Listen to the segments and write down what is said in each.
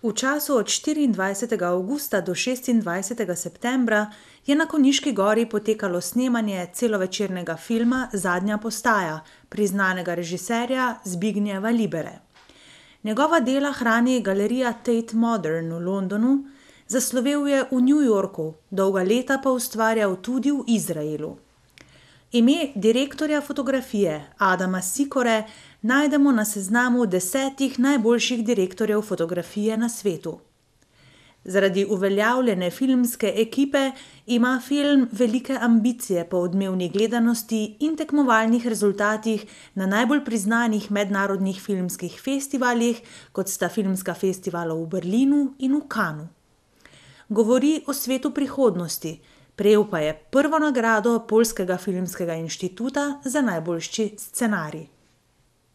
V času od 24. avgusta do 26. septembra je na Konjiški gori potekalo snemanje celovečernega filma Zadnja postaja priznanega režiserja Zbignjeva Libere. Njegova dela hrani galerija Tate Modern v Londonu, zaslovel je v New Yorku, dolga leta pa ustvarjal tudi v Izraelu. Ime direktorja fotografije Adama Sikore najdemo na seznamu 10 najboljših direktorjev fotografije na svetu. Zaradi uveljavljene filmske ekipe ima film velike ambicije po odmevni gledanosti in tekmovalnih rezultatih na najbolj priznanih mednarodnih filmskih festivalih, kot sta filmska festivala v Berlinu in v Cannesu. Govori o svetu prihodnosti, prejel pa je prvo nagrado Poljskega filmskega inštituta za najboljši scenarij.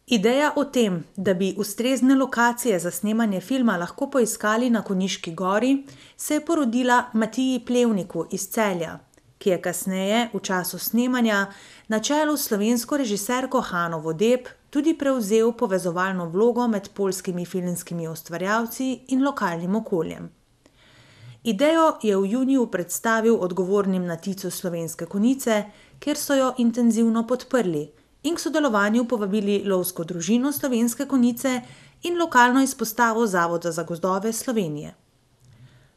Ideja o tem, da bi ustrezne lokacije za snemanje filma lahko poiskali na Konjiški gori, se je porodila Matiji Plevniku iz Celja, ki je kasneje, v času snemanja, na čelu s slovensko režiserko Hano Vodeb tudi prevzel povezovalno vlogo med poljskimi filmskimi ustvarjalci in lokalnim okoljem. Idejo je v juniju predstavil odgovornim na Ticu Slovenske Konjice, kjer so jo intenzivno podprli in k sodelovanju povabili lovsko družino Slovenske Konjice in lokalno izpostavo Zavoda za gozdove Slovenije.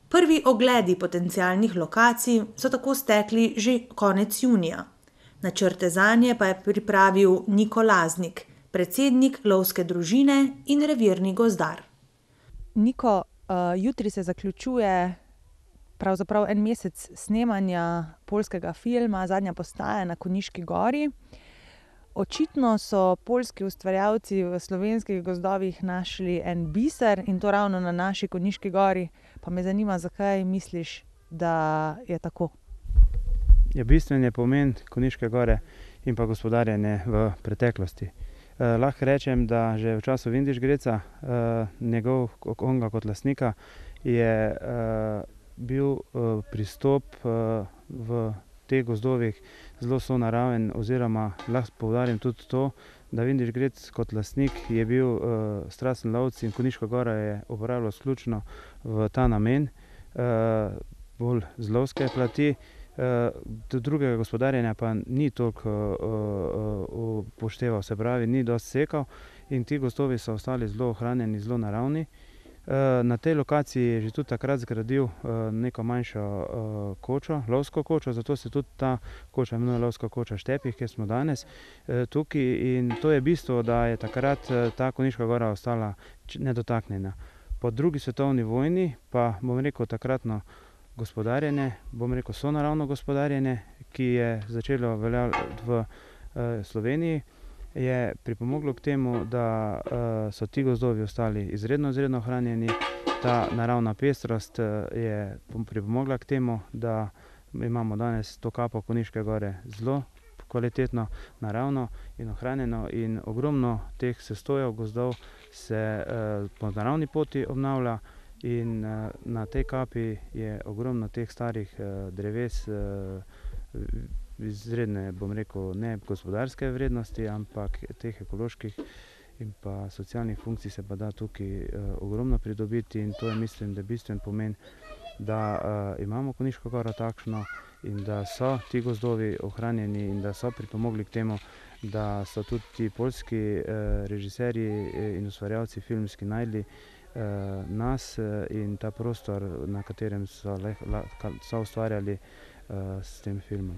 Prvi ogledi potencialnih lokacij so tako stekli že konec junija. Načrte zanje pa je pripravil Niko Laznik, predsednik lovske družine in revirni gozdar. Niko, jutri se zaključuje pravzaprav en mesec snemanja poljskega filma Zadnja postaja na Konjiški gori. Očitno so poljski ustvarjalci v slovenskih gozdovih našli en biser, in to ravno na naši Konjiški gori. Pa me zanima, zakaj misliš, da je tako? Bistven je pomen Konjiške gore in pa gospodarjenje v preteklosti. Lahko rečem, da že v času Vindišgreca, onga kot lastnika, je bil pristop v teh gozdovih zelo sonaraven, oziroma lahko poudarim tudi to, da Vindišgrec kot lastnik je bil strasten lovec in Konjiška gora je uporabljal izključno v ta namen, bolj z lovske plati. Do drugega gospodarjenja pa ni toliko upošteval, se pravi, ni dosti sekal, in ti gozdovi so ostali zelo ohranjeni, zelo naravni. Na tej lokaciji je že tudi takrat zgradil neko manjšo kočo, lovsko kočo, zato se tudi ta koča imenuje Lovska koča Štepih, kjer smo danes tukaj, in to je bistvo, da je takrat ta Konjiška gora ostala nedotaknjena. Po drugi svetovni vojni pa, bom rekel, takratno gospodarjenje, sonaravno gospodarjenje, ki je začelo veljati v Sloveniji, je pripomoglo k temu, da so ti gozdovi ostali izredno ohranjeni. Ta naravna pestrost je pripomogla k temu, da imamo danes to kapo Konjiške gore zelo kvalitetno, naravno in ohranjeno, in ogromno teh sestojev gozdov se po naravni poti obnavlja. In na tej kapi je ogromno teh starih dreves izredne, bom rekel, ne gospodarske vrednosti, ampak teh ekoloških in pa socialnih funkcij se pa da tukaj ogromno pridobiti, in to je, mislim, da bistven pomen, da imamo Konjiško goro takšno in da so ti gozdovi ohranjeni in da so pripomogli k temu, da so tudi ti poljski režiserji in ustvarjalci filmski našli nas in ta prostor, na katerem so ustvarjali s tem filmom.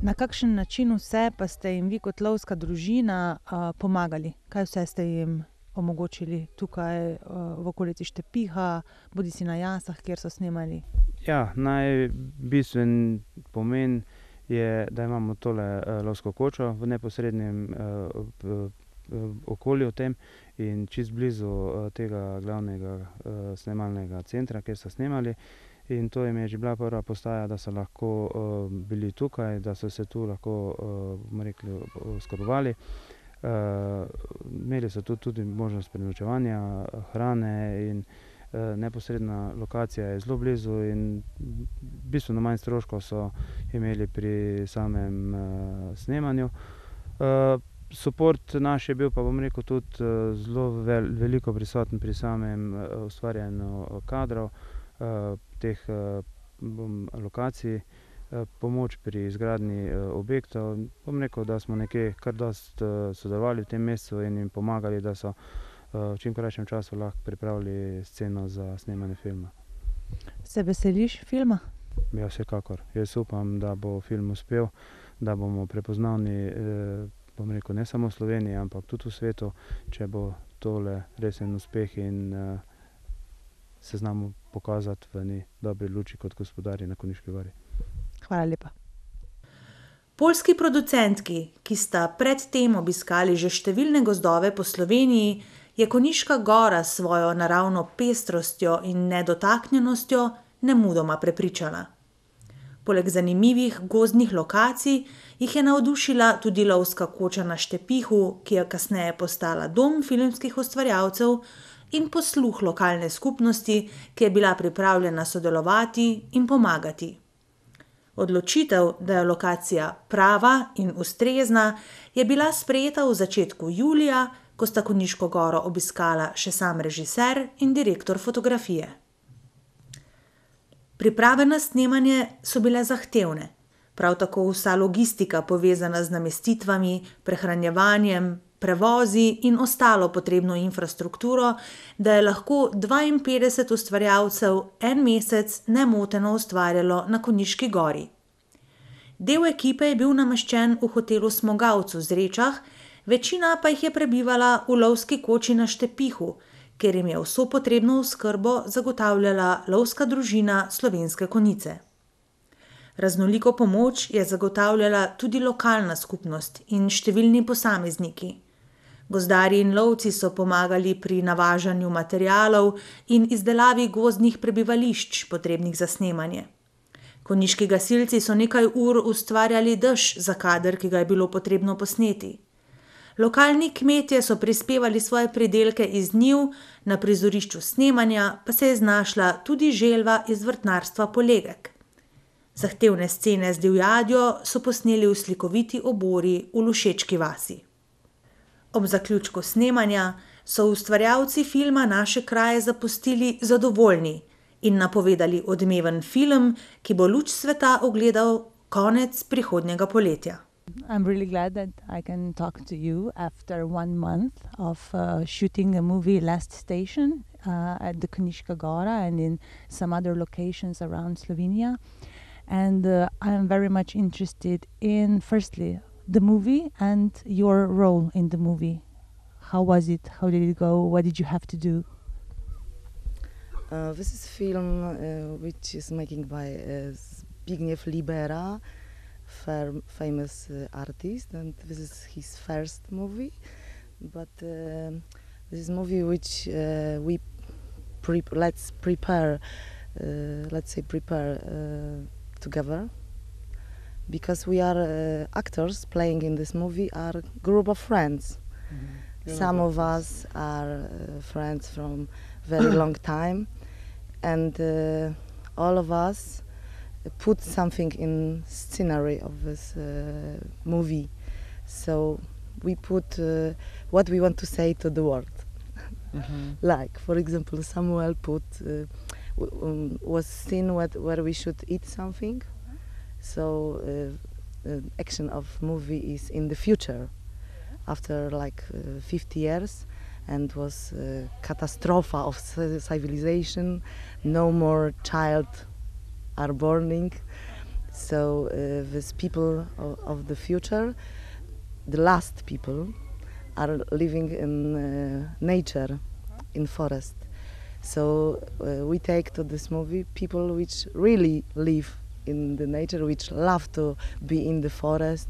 Na kakšen način vse pa ste jim vi kot lovska družina pomagali? Kaj vse ste jim omogočili tukaj v okolici Štepiha, bodisi na Jasah, kjer so snemali? Ja, najbistven pomen je, da imamo tole lovsko kočo v neposrednem okolju tem in čisto blizu tega glavnega snemalnega centra, kjer so snemali. In to jim je že bila prva postaja, da so lahko bili tukaj, da so se tu lahko, bomo rekli, oskrbovali. Imeli so tudi možnost prenočevanja, hrane, in neposredna lokacija je zelo blizu in bistveno manj stroškov so imeli pri samem snemanju. Support naš je bil pa, bom rekel, tudi zelo veliko prisoten pri samem ustvarjanju kadrov, teh lokacij, pomoč pri izgradnji objektov. Bom rekel, da smo nekje kar dosti sodelovali v tem mesecu in jim pomagali, da so v čim krajšem času lahko pripravili sceno za snemanje filma. Se veseliš filma? Ja, vsekakor. Jaz upam, da bo film uspel, da bomo prepoznavni, bom rekel, ne samo v Sloveniji, ampak tudi v svetu, če bo tole resen uspeh in se znamo pokazati v eni dobri luči kot gospodarji na Konjiški gori. Hvala lepa. Poljski producentki, ki sta pred tem obiskali že številne gozdove po Sloveniji, je Konjiška gora s svojo naravno pestrostjo in nedotaknjenostjo nemudoma prepričala. Poleg zanimivih gozdnih lokacij jih je navdušila tudi lovska koča na Štepihu, ki je kasneje postala dom filmskih ustvarjalcev, in posluh lokalne skupnosti, ki je bila pripravljena sodelovati in pomagati. Odločitev, da je lokacija prava in ustrezna, je bila sprejeta v začetku julija, ko sta Konjiško goro obiskala še sam režiser in direktor fotografije. Priprave na snemanje so bile zahtevne, prav tako vsa logistika povezana z namestitvami, prehranjevanjem, prevozi in ostalo potrebno infrastrukturo, da je lahko 52 ustvarjalcev en mesec nemoteno ustvarjalo na Konjiški gori. Del ekipe je bil nameščen v hotelu Smogavc v Zrečah, večina pa jih je prebivala v lovski koči na Štepihu, kjer jim je vso potrebno oskrbo zagotavljala lovska družina Slovenske Konjice. Raznoliko pomoč je zagotavljala tudi lokalna skupnost in številni posamezniki. Gozdarji in lovci so pomagali pri navažanju materialov in izdelavi gozdnih prebivališč, potrebnih za snemanje. Konjiški gasilci so nekaj ur ustvarjali dež za kader, ki ga je bilo potrebno posneti. Lokalni kmetje so prispevali svoje pridelke iz njiv, na prizorišču snemanja pa se je znašla tudi želva iz vrtnarstva Polegek. Zahtevne scene z divjadjo so posneli v slikoviti obori v Lušečki vasi. Ob zaključku snemanja so ustvarjalci filma naše kraje zapustili zadovoljni in napovedali odmeven film, ki bo luč sveta ugledal konec prihodnjega poletja. I'm really glad that I can talk to you after 1 month of shooting a movie Last Station at the Konjiška Gora and in some other locations around Slovenia. And I am very much interested in, firstly, the movie and your role in the movie. How was it? How did it go? What did you have to do? This is a film which is making by Zbigniew Libera, famous artist, and this is his first movie. But this is a movie which we prepare together, because we are actors playing in this movie are a group of friends. Mm-hmm. Some of us are friends from very long time, and all of us put something in scenery of this movie. So we put what we want to say to the world. Mm-hmm. Like, for example, Samuel put was scene where we should eat something. So action of movie is in the future, after like 50 years, and was catastrophe of civilization. No more child are born. So these people of the future, the last people, are living in nature, in forest. So we take to this movie people which really live in the nature, which love to be in the forest,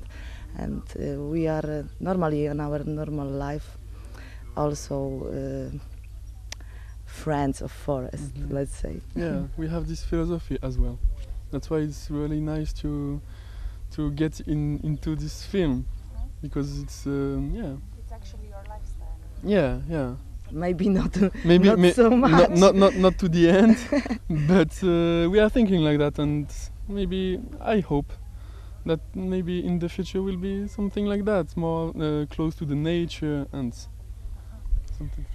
and we are normally in our normal life also friends of forest, mm-hmm. Let's say. Yeah, we have this philosophy as well. That's why it's really nice to get into this film, because it's It's actually your lifestyle. Yeah. Maybe not so much. Not to the end, but we are thinking like that, and maybe I hope that maybe in the future will be something like that, more close to the nature and something.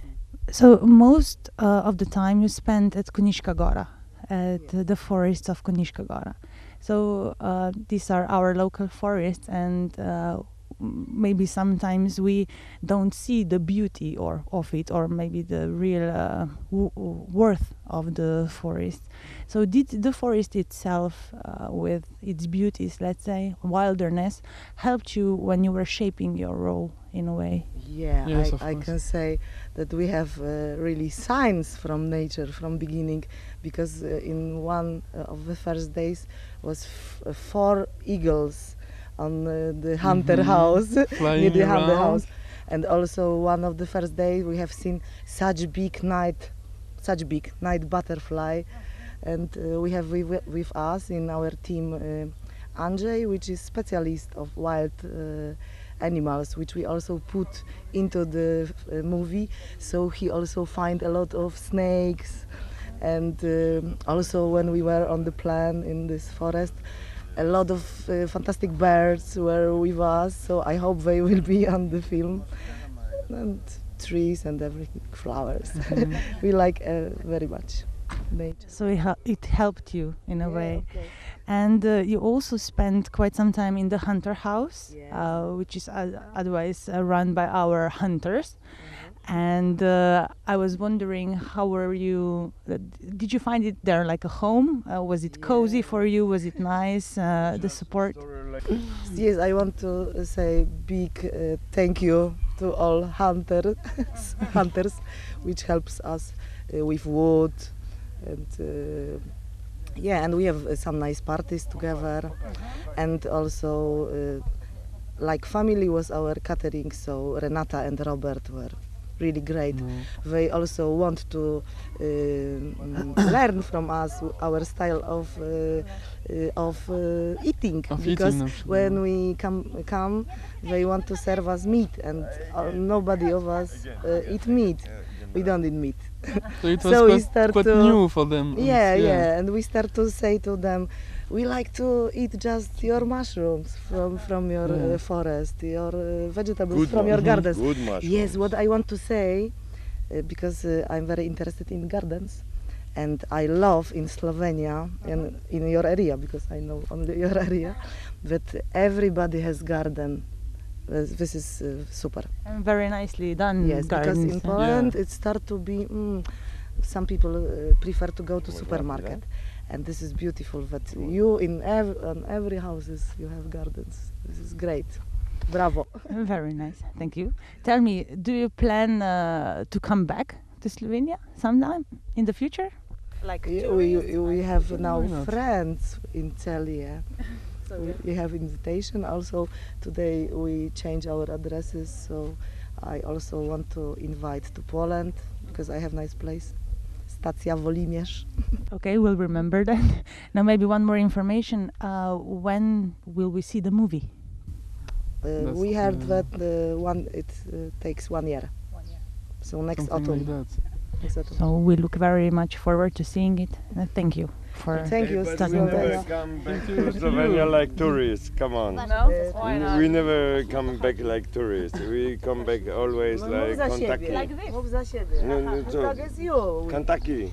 So most of the time you spend at Koniška Gora, at the forests of Koniška Gora. So these are our local forests, and maybe sometimes we don't see the beauty of it, or maybe the real worth of the forest. So did the forest itself, with its beauties, let's say, wilderness, helped you when you were shaping your role in a way? Yeah, Yes, of I course. can say that we have really signs from nature from beginning, because in one of the first days was 4 eagles on the hunter house, near Flying the hunter around. house, and also one of the first days we have seen such big night butterfly, and we have with us in our team Andrzej, which is specialist of wild animals, which we also put into the movie. So he also find a lot of snakes, and also when we were on the plan in this forest, a lot of fantastic birds were with us. So I hope they will be on the film, and trees and everything, flowers. We like very much nature. So it helped you in a way. Okay. And you also spent quite some time in the hunter house, Yes. which is otherwise run by our hunters. And I was wondering, how were you? Did you find it there like a home? Was it cozy for you? Was it nice? The support. Yes, I want to say big thank you to all hunters, which helps us with wood, and and we have some nice parties together, and also like family was our catering. So Renata and Robert were really great. They also want to learn from us our style of eating, Of because eating, actually. when we come they want to serve us meat, and nobody of us eat meat. We don't eat meat. So it was So we quite, start quite to- new for them. and Yeah, and we start to say to them, we like to eat just your mushrooms from your forest, your vegetables Good from your mushroom. gardens. Good mushrooms. Yes, what I want to say, because I'm very interested in gardens, and I love in Slovenia and in your area, because I know only your area, that everybody has garden. This is super. And very nicely done. Yes, because gardens. in Poland it start to be, some people prefer to go to supermarket, and this is beautiful that you on every houses you have gardens. This is great. Bravo. Very nice. Thank you. Tell me, do you plan to come back to Slovenia sometime in the future? Like We have now Why not? friends in Celia. We have invitation. Also today we change our addresses, so I also want to invite to Poland, because I have nice place. Stacja Wolimierz. Okay, we'll remember that. Now maybe one more information. When will we see the movie? That's We heard the- that it takes 1 year. So next something autumn. like that. Next autumn. So we look very much forward to seeing it. Thank you for. Thank you. But Doesn't we never matter. come back to Slovenia like tourists. Come on. We never come back like tourists. We come back always like Kentucky. Mów za siebie. No, so Tak jest you. Kentucky.